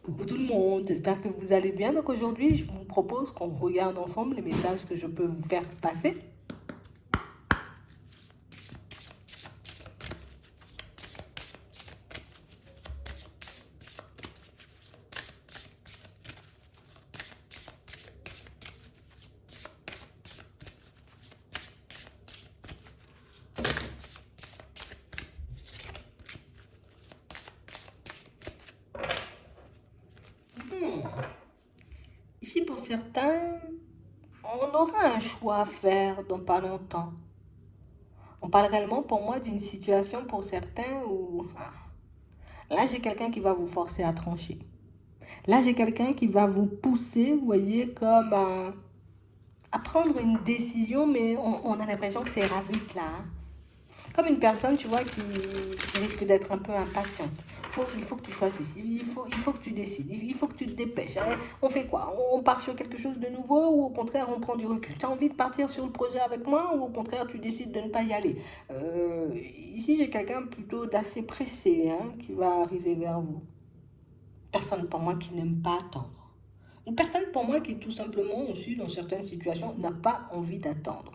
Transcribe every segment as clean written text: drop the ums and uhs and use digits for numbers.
Coucou tout le monde, j'espère que vous allez bien. Donc aujourd'hui, je vous propose qu'on regarde ensemble les messages que je peux vous faire passer. Ici, pour certains, on aura un choix à faire dans pas longtemps. On parle réellement pour moi d'une situation pour certains où là, j'ai quelqu'un qui va vous forcer à trancher. Là, j'ai quelqu'un qui va vous pousser, vous voyez, comme à prendre une décision, mais on a l'impression que c'est ira vite là, hein. Comme une personne, tu vois, qui risque d'être un peu impatiente. Il faut que tu choisisses, il faut que tu décides, il faut que tu te dépêches. Hein. On fait quoi? On part sur quelque chose de nouveau ou au contraire on prend du recul? Tu as envie de partir sur le projet avec moi ou au contraire tu décides de ne pas y aller? Ici j'ai quelqu'un plutôt d'assez pressé, hein, qui va arriver vers vous. Personne pour moi qui n'aime pas attendre. Une personne pour moi qui tout simplement aussi dans certaines situations n'a pas envie d'attendre.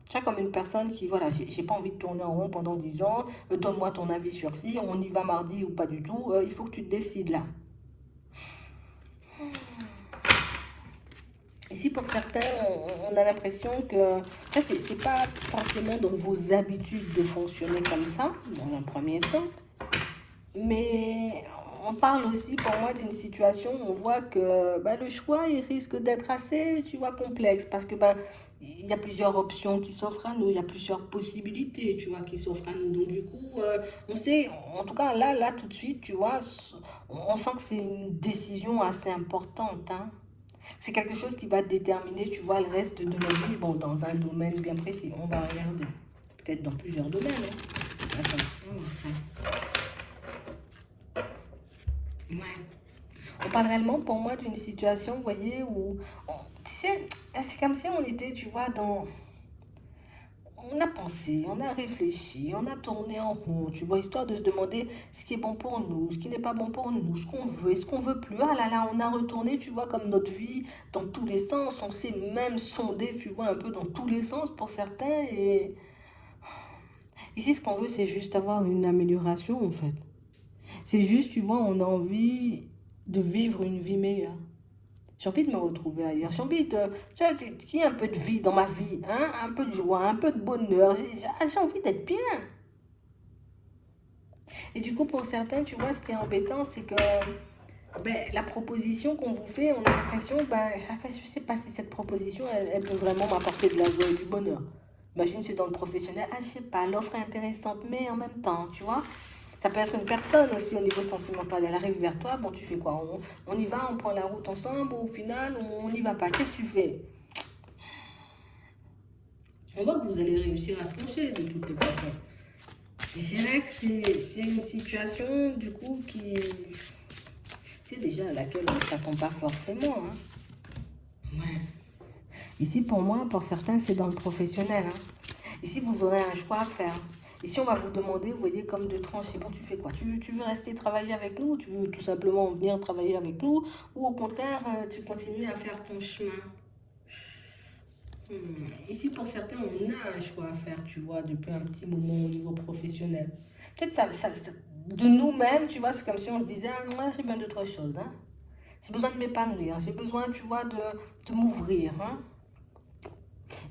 Tu vois, comme une personne qui, voilà, j'ai pas envie de tourner en rond pendant 10 ans, donne-moi ton avis sur si, on y va mardi ou pas du tout, il faut que tu te décides là. Ici, pour certains, on a l'impression que ça, c'est pas forcément dans vos habitudes de fonctionner comme ça, dans un premier temps, mais on parle aussi pour moi d'une situation où on voit que bah, le choix il risque d'être assez, tu vois, complexe parce que bah, il y a plusieurs options qui s'offrent à nous, il y a plusieurs possibilités, tu vois, qui s'offrent à nous. Donc du coup, on sait, en tout cas là tout de suite, tu vois, on sent que c'est une décision assez importante, hein. C'est quelque chose qui va déterminer, tu vois, le reste de nos vies, bon, dans un domaine bien précis. On va regarder, peut-être dans plusieurs domaines, hein. Attends, on va voir ça. Ouais. On parle réellement pour moi d'une situation, vous voyez, où, tu sais, c'est comme si on était, tu vois, dans... On a pensé, on a réfléchi, on a tourné en rond, tu vois, histoire de se demander ce qui est bon pour nous, ce qui n'est pas bon pour nous, ce qu'on veut et ce qu'on veut plus. Ah là là, on a retourné, tu vois, comme notre vie dans tous les sens. On s'est même sondé, tu vois, un peu dans tous les sens pour certains. Et ici, ce qu'on veut, c'est juste avoir une amélioration, en fait. C'est juste, tu vois, on a envie de vivre une vie meilleure. J'ai envie de me retrouver ailleurs. J'ai envie de, tu vois, qu'il y ait un peu de vie dans ma vie, hein, un peu de joie, un peu de bonheur. J'ai envie d'être bien. Et du coup, pour certains, tu vois, ce qui est embêtant, c'est que ben, la proposition qu'on vous fait, on a l'impression, ben, en fait, je ne sais pas si cette proposition, elle peut vraiment m'apporter de la joie et du bonheur. Imagine, c'est dans le professionnel, ah, je sais pas, l'offre est intéressante, mais en même temps, tu vois, ça peut être une personne aussi au niveau sentimental. Elle arrive vers toi, bon, tu fais quoi? On y va, on prend la route ensemble, ou au final, on n'y va pas. Qu'est-ce que tu fais? On voit que vous allez réussir à trancher de toutes les façons. Et c'est vrai que c'est une situation, du coup, qui, c'est déjà à laquelle on ne s'attend pas forcément, hein. Ouais. Ici, pour moi, pour certains, c'est dans le professionnel, hein. Ici, vous aurez un choix à faire. Ici, on va vous demander, vous voyez, comme de trancher. Bon, tu fais quoi? Tu veux rester travailler avec nous ou tu veux tout simplement venir travailler avec nous ou au contraire, tu continues à faire ton chemin? Ici, pour certains, on a un choix à faire, tu vois, depuis un petit moment au niveau professionnel. Peut-être de nous-mêmes, tu vois, c'est comme si on se disait, ah, moi, j'ai besoin d'autre chose, hein. J'ai besoin de m'épanouir, j'ai besoin, tu vois, de m'ouvrir, hein.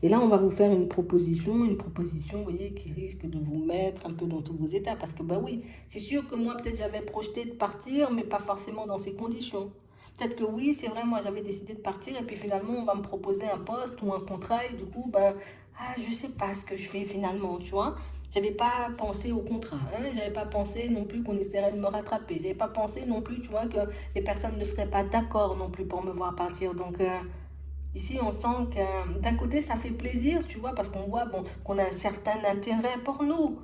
Et là, on va vous faire une proposition, vous voyez, qui risque de vous mettre un peu dans tous vos états. Parce que, bah oui, c'est sûr que moi, peut-être, j'avais projeté de partir, mais pas forcément dans ces conditions. Peut-être que oui, c'est vrai, moi, j'avais décidé de partir, et puis finalement, on va me proposer un poste ou un contrat, et du coup, ben, ah, je sais pas ce que je fais finalement, tu vois. J'avais pas pensé au contrat, hein. J'avais pas pensé non plus qu'on essaierait de me rattraper. J'avais pas pensé non plus, tu vois, que les personnes ne seraient pas d'accord non plus pour me voir partir. Donc, ici, on sent que d'un côté, ça fait plaisir, tu vois, parce qu'on voit bon, qu'on a un certain intérêt pour nous.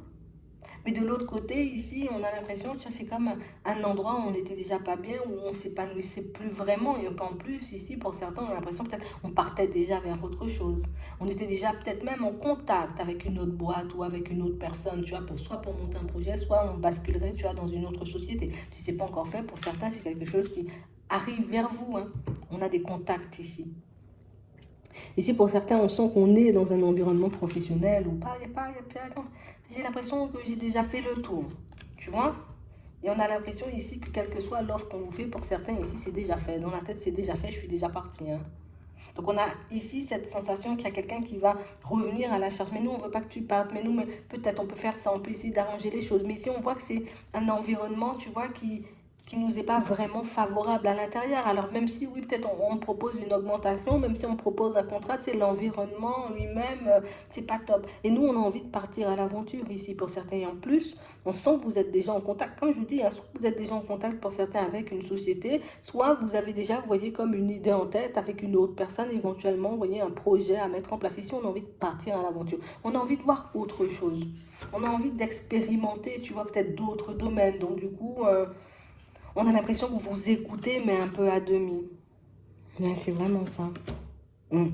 Mais de l'autre côté, ici, on a l'impression que c'est comme un endroit où on n'était déjà pas bien, où on s'épanouissait plus vraiment. Et en plus, ici, pour certains, on a l'impression peut-être on partait déjà vers autre chose. On était déjà peut-être même en contact avec une autre boîte ou avec une autre personne, tu vois, soit pour monter un projet, soit on basculerait, tu vois, dans une autre société. Si ce n'est pas encore fait, pour certains, c'est quelque chose qui arrive vers vous, hein. On a des contacts ici. Ici, pour certains, on sent qu'on est dans un environnement professionnel ou pas, il n'y a pas, j'ai l'impression que j'ai déjà fait le tour, tu vois. Et on a l'impression ici que quelle que soit l'offre qu'on vous fait, pour certains ici, c'est déjà fait. Dans la tête, c'est déjà fait, je suis déjà parti, hein. Donc on a ici cette sensation qu'il y a quelqu'un qui va revenir à la charge. Mais nous, on ne veut pas que tu partes. Mais nous, mais peut-être on peut faire ça, on peut essayer d'arranger les choses. Mais ici, on voit que c'est un environnement, tu vois, qui nous est pas vraiment favorable à l'intérieur. Alors même si, oui, peut-être on propose une augmentation, même si on propose un contrat, c'est l'environnement lui-même, c'est pas top. Et nous, on a envie de partir à l'aventure ici pour certains. Et en plus, on sent que vous êtes déjà en contact. Comme je vous dis, hein, soit vous êtes déjà en contact pour certains avec une société, soit vous avez déjà, vous voyez, comme une idée en tête avec une autre personne, éventuellement, vous voyez, un projet à mettre en place. Ici, on a envie de partir à l'aventure. On a envie de voir autre chose. On a envie d'expérimenter, tu vois, peut-être d'autres domaines. Donc, du coup, on a l'impression que vous écoutez, mais un peu à demi. Ouais, c'est vraiment ça. Mm.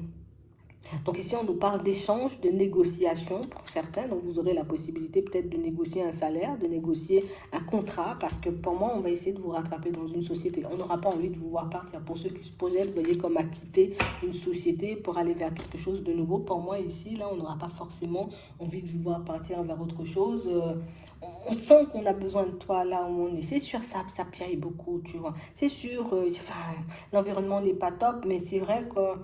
Donc ici, on nous parle d'échange, de négociation pour certains. Donc vous aurez la possibilité peut-être de négocier un salaire, de négocier un contrat, parce que pour moi, on va essayer de vous rattraper dans une société. On n'aura pas envie de vous voir partir. Pour ceux qui se posaient, vous voyez, comme à quitter une société pour aller vers quelque chose de nouveau. Pour moi, ici, là, on n'aura pas forcément envie de vous voir partir vers autre chose. On sent qu'on a besoin de toi là où on est. C'est sûr, ça piaille beaucoup, tu vois. C'est sûr, l'environnement n'est pas top, mais c'est vrai que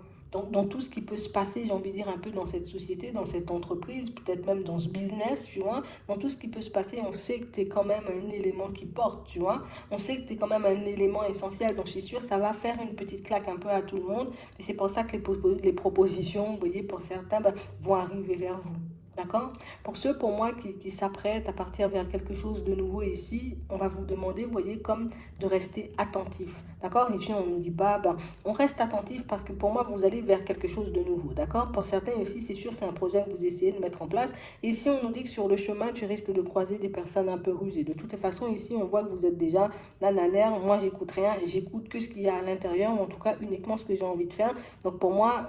dans tout ce qui peut se passer, j'ai envie de dire un peu dans cette société, dans cette entreprise, peut-être même dans ce business, tu vois, dans tout ce qui peut se passer, on sait que tu es quand même un élément qui porte, tu vois, on sait que tu es quand même un élément essentiel, donc je suis sûre ça va faire une petite claque un peu à tout le monde, et c'est pour ça que les propositions, vous voyez, pour certains, vont arriver vers vous. D'accord? Pour ceux, pour moi, qui s'apprêtent à partir vers quelque chose de nouveau ici, on va vous demander, vous voyez, comme de rester attentif. D'accord? Ici, on ne nous dit pas, on reste attentif parce que pour moi, vous allez vers quelque chose de nouveau. D'accord? Pour certains aussi, c'est sûr, c'est un projet que vous essayez de mettre en place. Et ici, on nous dit que sur le chemin, tu risques de croiser des personnes un peu rusées. De toutes les façons, ici, on voit que vous êtes déjà nananaire. Moi, j'écoute rien et j'écoute que ce qu'il y a à l'intérieur, ou en tout cas uniquement ce que j'ai envie de faire. Donc, pour moi,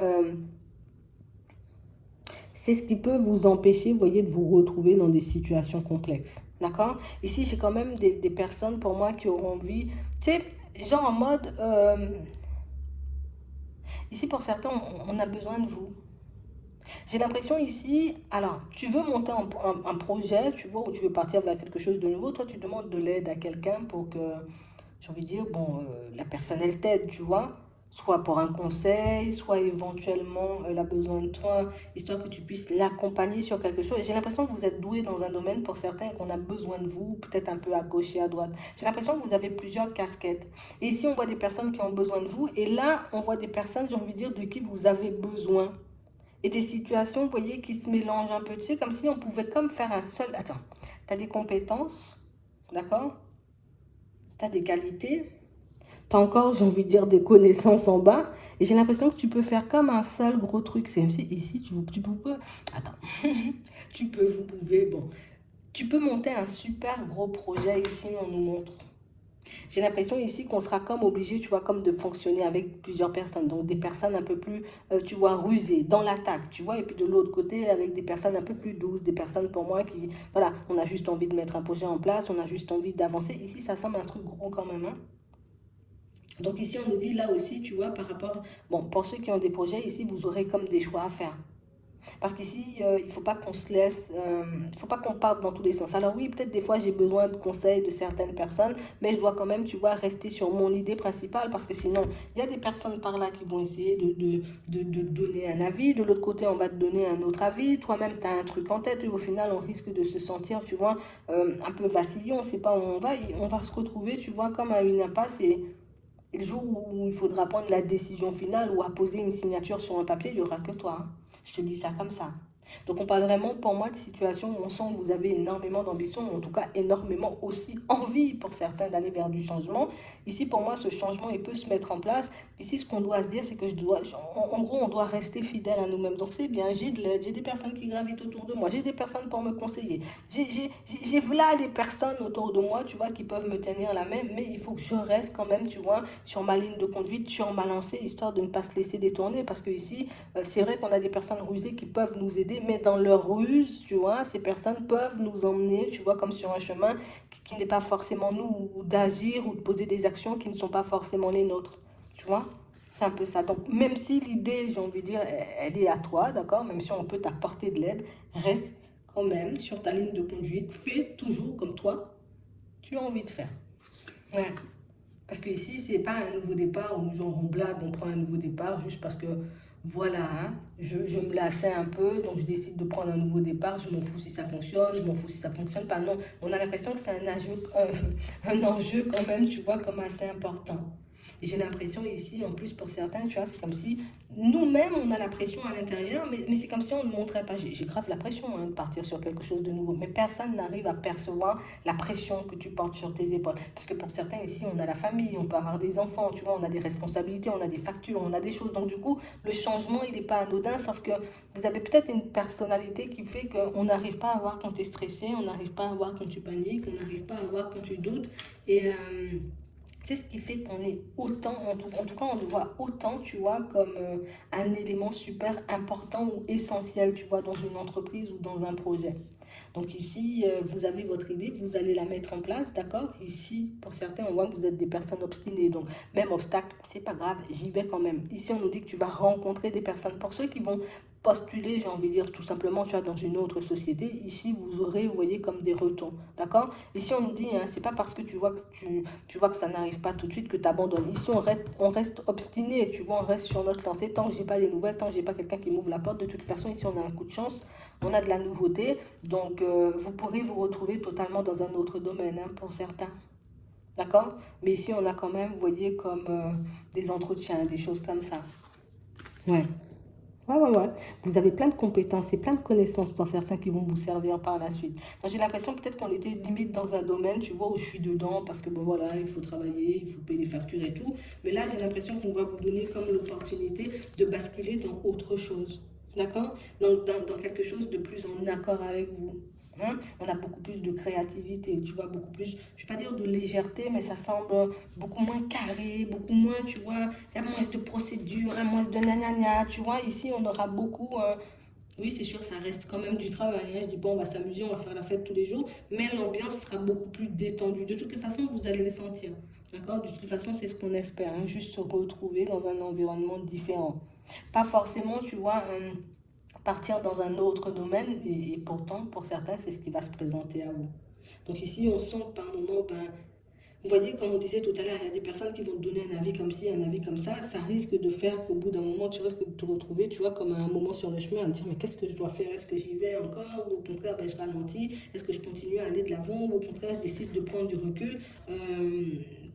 c'est ce qui peut vous empêcher, vous voyez, de vous retrouver dans des situations complexes. D'accord? Ici, j'ai quand même des personnes pour moi qui auront envie, tu sais, genre en mode, ici pour certains, on a besoin de vous. J'ai l'impression ici, alors, tu veux monter un projet, tu vois, où tu veux partir vers quelque chose de nouveau, toi tu demandes de l'aide à quelqu'un pour que, j'ai envie de dire, bon, la personne elle t'aide, tu vois, soit pour un conseil, soit éventuellement elle a besoin de toi, histoire que tu puisses l'accompagner sur quelque chose. J'ai l'impression que vous êtes doué dans un domaine pour certains, qu'on a besoin de vous, peut-être un peu à gauche et à droite. J'ai l'impression que vous avez plusieurs casquettes. Et ici, on voit des personnes qui ont besoin de vous, et là, on voit des personnes, j'ai envie de dire, de qui vous avez besoin. Et des situations, vous voyez, qui se mélangent un peu. Tu sais, comme si on pouvait comme faire un seul... Attends, tu as des compétences, d'accord? Tu as des qualités. Tu as encore, j'ai envie de dire, des connaissances en bas. Et j'ai l'impression que tu peux faire comme un seul gros truc. C'est ici, tu peux... Attends. Vous pouvez, bon. Tu peux monter un super gros projet ici, on nous montre. J'ai l'impression ici qu'on sera comme obligé, tu vois, comme de fonctionner avec plusieurs personnes. Donc des personnes un peu plus, tu vois, rusées dans l'attaque, tu vois. Et puis de l'autre côté, avec des personnes un peu plus douces, des personnes pour moi qui, voilà, on a juste envie de mettre un projet en place, on a juste envie d'avancer. Ici, ça semble un truc gros quand même, hein. Donc ici, on nous dit là aussi, tu vois, par rapport, bon, pour ceux qui ont des projets, ici, vous aurez comme des choix à faire. Parce qu'ici, il ne faut pas qu'on se laisse, il ne faut pas qu'on parte dans tous les sens. Alors oui, peut-être des fois j'ai besoin de conseils de certaines personnes, mais je dois quand même, tu vois, rester sur mon idée principale parce que sinon, il y a des personnes par là qui vont essayer de donner un avis. De l'autre côté, on va te donner un autre avis. Toi-même, tu as un truc en tête et au final, on risque de se sentir, tu vois, un peu vacillant. On ne sait pas où on va. Et on va se retrouver, tu vois, comme à une impasse et le jour où il faudra prendre la décision finale ou apposer une signature sur un papier, il n'y aura que toi, hein. Je te dis ça comme ça. Donc, on parle vraiment, pour moi, de situation où on sent que vous avez énormément d'ambition, ou en tout cas énormément aussi envie pour certains d'aller vers du changement. Ici, pour moi, ce changement, il peut se mettre en place. Ici, ce qu'on doit se dire, c'est que en gros, on doit rester fidèle à nous-mêmes. Donc, c'est bien, j'ai de l'aide, j'ai des personnes qui gravitent autour de moi, j'ai des personnes pour me conseiller. J'ai voilà des personnes autour de moi, tu vois, qui peuvent me tenir la main, mais il faut que je reste quand même, tu vois, sur ma ligne de conduite, sur ma lancée, histoire de ne pas se laisser détourner. Parce que ici, c'est vrai qu'on a des personnes rusées qui peuvent nous aider, mais dans leur ruse, tu vois, ces personnes peuvent nous emmener, tu vois, comme sur un chemin qui n'est pas forcément nous, ou d'agir ou de poser des actions qui ne sont pas forcément les nôtres, tu vois. C'est un peu ça. Donc, même si l'idée, j'ai envie de dire, elle est à toi, d'accord, même si on peut t'apporter de l'aide, reste quand même sur ta ligne de conduite. Fais toujours comme toi, tu as envie de faire. Ouais. Parce que ici, c'est pas un nouveau départ où genre on blague, on prend un nouveau départ juste parce que voilà, hein, je me lassais un peu, donc je décide de prendre un nouveau départ. Je m'en fous si ça fonctionne, je m'en fous si ça fonctionne pas. Non, on a l'impression que c'est un enjeu quand même, tu vois, comme assez important. Et j'ai l'impression ici, en plus pour certains, tu vois, c'est comme si nous-mêmes, on a la pression à l'intérieur, mais c'est comme si on ne montrait pas. J'ai grave la pression hein, de partir sur quelque chose de nouveau, mais personne n'arrive à percevoir la pression que tu portes sur tes épaules. Parce que pour certains ici, on a la famille, on peut avoir des enfants, tu vois, on a des responsabilités, on a des factures, on a des choses. Donc du coup, le changement, il n'est pas anodin, sauf que vous avez peut-être une personnalité qui fait qu'on n'arrive pas à voir quand tu es stressé, on n'arrive pas à voir quand tu paniques, on n'arrive pas à voir quand tu doutes. Et c'est ce qui fait qu'on est autant, en tout cas, on le voit autant, tu vois, comme un élément super important ou essentiel, tu vois, dans une entreprise ou dans un projet. Donc ici, vous avez votre idée, vous allez la mettre en place, d'accord? Ici, pour certains, on voit que vous êtes des personnes obstinées. Donc, même obstacle, c'est pas grave, j'y vais quand même. Ici, on nous dit que tu vas rencontrer des personnes. Pour ceux qui vont postuler, j'ai envie de dire tout simplement, tu vois, dans une autre société, ici, vous aurez, vous voyez, comme des retours, d'accord? Ici, on nous dit, hein, c'est pas parce que tu vois que ça n'arrive pas tout de suite que tu abandonnes. Ici, on reste obstiné, tu vois, on reste sur notre lancée. Tant que j'ai pas des nouvelles, tant que j'ai pas quelqu'un qui m'ouvre la porte, de toute façon, ici, on a un coup de chance, on a de la nouveauté. Donc, vous pourrez vous retrouver totalement dans un autre domaine, hein, pour certains. D'accord? Mais ici, on a quand même, vous voyez, comme des entretiens, des choses comme ça. Ouais. Ouais, ouais, ouais. Vous avez plein de compétences et plein de connaissances pour certains qui vont vous servir par la suite. Moi, j'ai l'impression peut-être qu'on était limite dans un domaine, tu vois, où je suis dedans parce que, bon, voilà, il faut travailler, il faut payer les factures et tout. Mais là, j'ai l'impression qu'on va vous donner comme l'opportunité de basculer dans autre chose. D'accord? Dans quelque chose de plus en accord avec vous. Hein? On a beaucoup plus de créativité, tu vois, beaucoup plus, je ne vais pas dire de légèreté, mais ça semble beaucoup moins carré, beaucoup moins, tu vois, il y a moins de procédures, il y a moins de nanana, tu vois, ici on aura beaucoup, oui c'est sûr, ça reste quand même du travail, hein. Je dis bon, on va s'amuser, on va faire la fête tous les jours, mais l'ambiance sera beaucoup plus détendue. De toutes les façons, vous allez le sentir, d'accord? De toute façon, c'est ce qu'on espère, hein, juste se retrouver dans un environnement différent. Pas forcément, tu vois, partir dans un autre domaine, et pourtant, pour certains, c'est ce qui va se présenter à vous. Donc ici, on sent que par moment, ben, vous voyez, comme on disait tout à l'heure, il y a des personnes qui vont te donner un avis comme ci, un avis comme ça risque de faire qu'au bout d'un moment, tu risques de te retrouver, tu vois, comme à un moment sur le chemin, à te dire, mais qu'est-ce que je dois faire? Est-ce que j'y vais encore? Ou au contraire, ben, je ralentis? Est-ce que je continue à aller de l'avant? Ou au contraire, je décide de prendre du recul?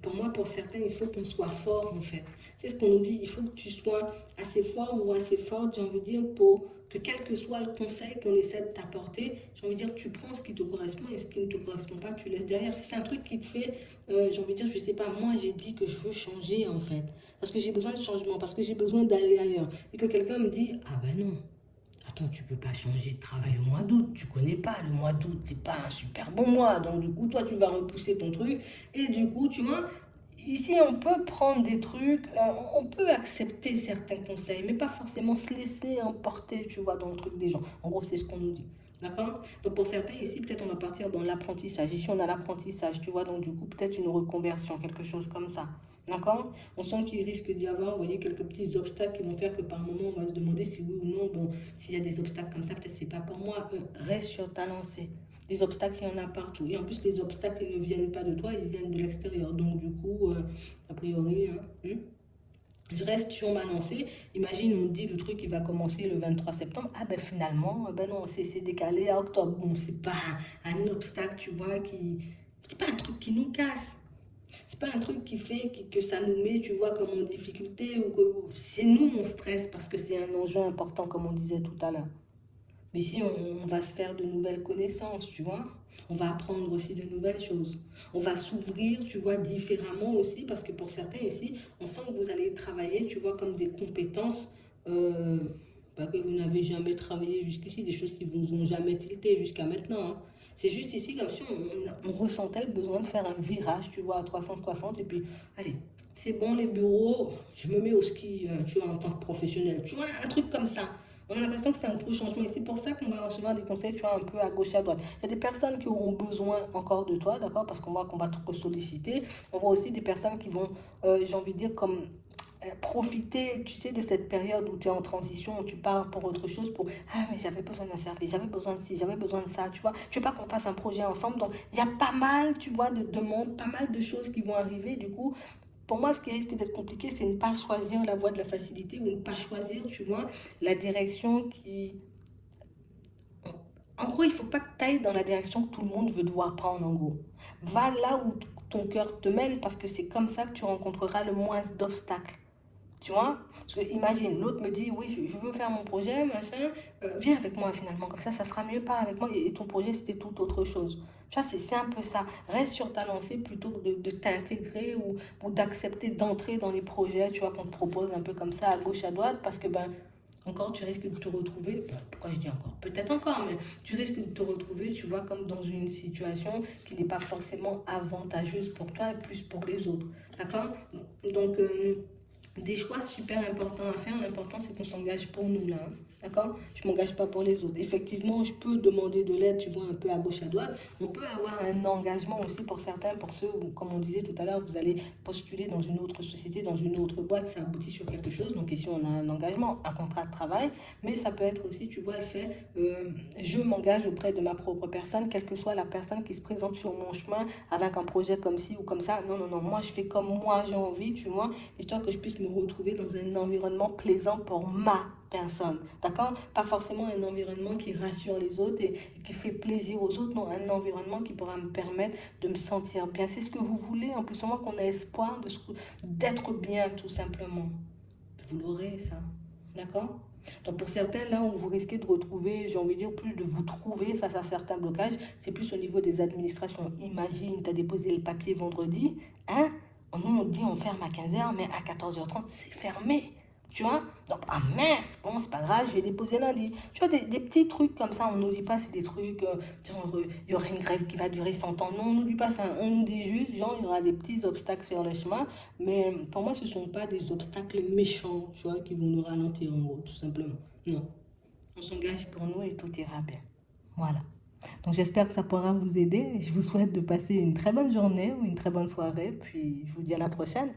Pour moi, pour certains, il faut qu'on soit fort, en fait. C'est ce qu'on nous dit, il faut que tu sois assez fort ou assez forte, j'ai envie de dire, pour que quel que soit le conseil qu'on essaie de t'apporter, j'ai envie de dire, tu prends ce qui te correspond et ce qui ne te correspond pas, tu laisses derrière. Si c'est un truc qui te fait, j'ai envie de dire, je sais pas, moi j'ai dit que je veux changer en fait, parce que j'ai besoin de changement, parce que j'ai besoin d'aller ailleurs, et que quelqu'un me dit, ah ben non, attends, tu peux pas changer de travail au mois d'août, tu connais pas, le mois d'août, c'est pas un super bon mois, donc du coup, toi, tu vas repousser ton truc, et du coup, tu vois, ici, on peut prendre des trucs, on peut accepter certains conseils, mais pas forcément se laisser emporter, tu vois, dans le truc des gens. En gros, c'est ce qu'on nous dit. D'accord? Donc pour certains ici, peut-être on va partir dans l'apprentissage. Ici, on a l'apprentissage, tu vois, donc du coup, peut-être une reconversion, quelque chose comme ça. D'accord? On sent qu'il risque d'y avoir, vous voyez, quelques petits obstacles qui vont faire que par moment, on va se demander si oui ou non, bon, s'il y a des obstacles comme ça, peut-être c'est pas pour moi. Reste sur ta lancée. Les obstacles, il y en a partout. Et en plus, les obstacles, ils ne viennent pas de toi, ils viennent de l'extérieur. Donc, du coup, a priori, hein, je reste sur ma lancée. Imagine, on dit le truc, il va commencer le 23 septembre. Ah ben finalement, ben non, c'est décalé à octobre. Bon, c'est pas un obstacle, tu vois, qui... C'est pas un truc qui nous casse. C'est pas un truc qui fait que ça nous met, tu vois, comme en difficulté ou que c'est nous, on stresse parce que c'est un enjeu important, comme on disait tout à l'heure. Mais si on va se faire de nouvelles connaissances, tu vois. On va apprendre aussi de nouvelles choses. On va s'ouvrir, tu vois, différemment aussi, parce que pour certains ici, on sent que vous allez travailler, tu vois, comme des compétences euh, bah, que vous n'avez jamais travaillé jusqu'ici, des choses qui vous ont jamais tilté jusqu'à maintenant, hein. C'est juste ici comme si on ressentait le besoin de faire un virage, tu vois, à 360, et puis, allez, c'est bon les bureaux, je me mets au ski, tu vois, en tant que professionnel. Tu vois, un truc comme ça. On a l'impression que c'est un gros changement. Et c'est pour ça qu'on va recevoir des conseils, tu vois, un peu à gauche, à droite. Il y a des personnes qui auront besoin encore de toi, d'accord, parce qu'on voit qu'on va te solliciter. On voit aussi des personnes qui vont, j'ai envie de dire, comme profiter, tu sais, de cette période où tu es en transition, où tu pars pour autre chose, pour ah, mais j'avais besoin d'un service, j'avais besoin de ci, j'avais besoin de ça, tu vois. Tu veux pas qu'on fasse un projet ensemble. Donc, il y a pas mal, tu vois, de demandes, pas mal de choses qui vont arriver. Du coup, pour moi, ce qui risque d'être compliqué, c'est ne pas choisir la voie de la facilité ou ne pas choisir, tu vois, la direction qui... En gros, il ne faut pas que tu ailles dans la direction que tout le monde veut devoir prendre, en gros. Va là où ton cœur te mène parce que c'est comme ça que tu rencontreras le moins d'obstacles. Tu vois? Parce que imagine, l'autre me dit, oui, je veux faire mon projet, machin, viens avec moi finalement, comme ça sera mieux, pas avec moi, et ton projet c'était tout autre chose. Tu vois, c'est un peu ça. Reste sur ta lancée plutôt que de t'intégrer ou d'accepter d'entrer dans les projets, tu vois, qu'on te propose un peu comme ça à gauche, à droite, parce que ben, encore, tu risques de te retrouver, pourquoi je dis encore, peut-être encore, mais tu risques de te retrouver, tu vois, comme dans une situation qui n'est pas forcément avantageuse pour toi et plus pour les autres. D'accord? Donc, des choix super importants à faire. L'important, c'est qu'on s'engage pour nous, là, hein. D'accord? Je ne m'engage pas pour les autres. Effectivement, je peux demander de l'aide, tu vois, un peu à gauche, à droite. On peut avoir un engagement aussi pour certains, pour ceux où, comme on disait tout à l'heure, vous allez postuler dans une autre société, dans une autre boîte, ça aboutit sur quelque chose. Donc ici, on a un engagement, un contrat de travail. Mais ça peut être aussi, tu vois, le fait, je m'engage auprès de ma propre personne, quelle que soit la personne qui se présente sur mon chemin avec un projet comme ci ou comme ça. Non, non, non, moi, je fais comme moi j'ai envie, tu vois, histoire que je puisse me retrouver dans un environnement plaisant pour ma personne, d'accord? Pas forcément un environnement qui rassure les autres et qui fait plaisir aux autres, non, un environnement qui pourra me permettre de me sentir bien. C'est ce que vous voulez, en plus, moi qu'on a espoir d'être bien, tout simplement. Vous l'aurez, ça, d'accord? Donc pour certains, là où vous risquez de retrouver, j'ai envie de dire, plus de vous trouver face à certains blocages, c'est plus au niveau des administrations. Imagine, tu as déposé le papier vendredi, hein? Nous, on dit on ferme à 15h, mais à 14h30, c'est fermé. Tu vois? Donc, ah mince, bon, c'est pas grave, je vais déposer lundi. Tu vois, des petits trucs comme ça, on nous dit pas, c'est des trucs, genre, il y aura une grève qui va durer 100 ans. Non, on nous dit pas ça. On nous dit juste, genre, il y aura des petits obstacles sur le chemin. Mais pour moi, ce ne sont pas des obstacles méchants, tu vois, qui vont nous ralentir en gros, tout simplement. Non. On s'engage pour nous et tout ira bien. Voilà. Donc j'espère que ça pourra vous aider. Je vous souhaite de passer une très bonne journée ou une très bonne soirée. Puis je vous dis à la prochaine.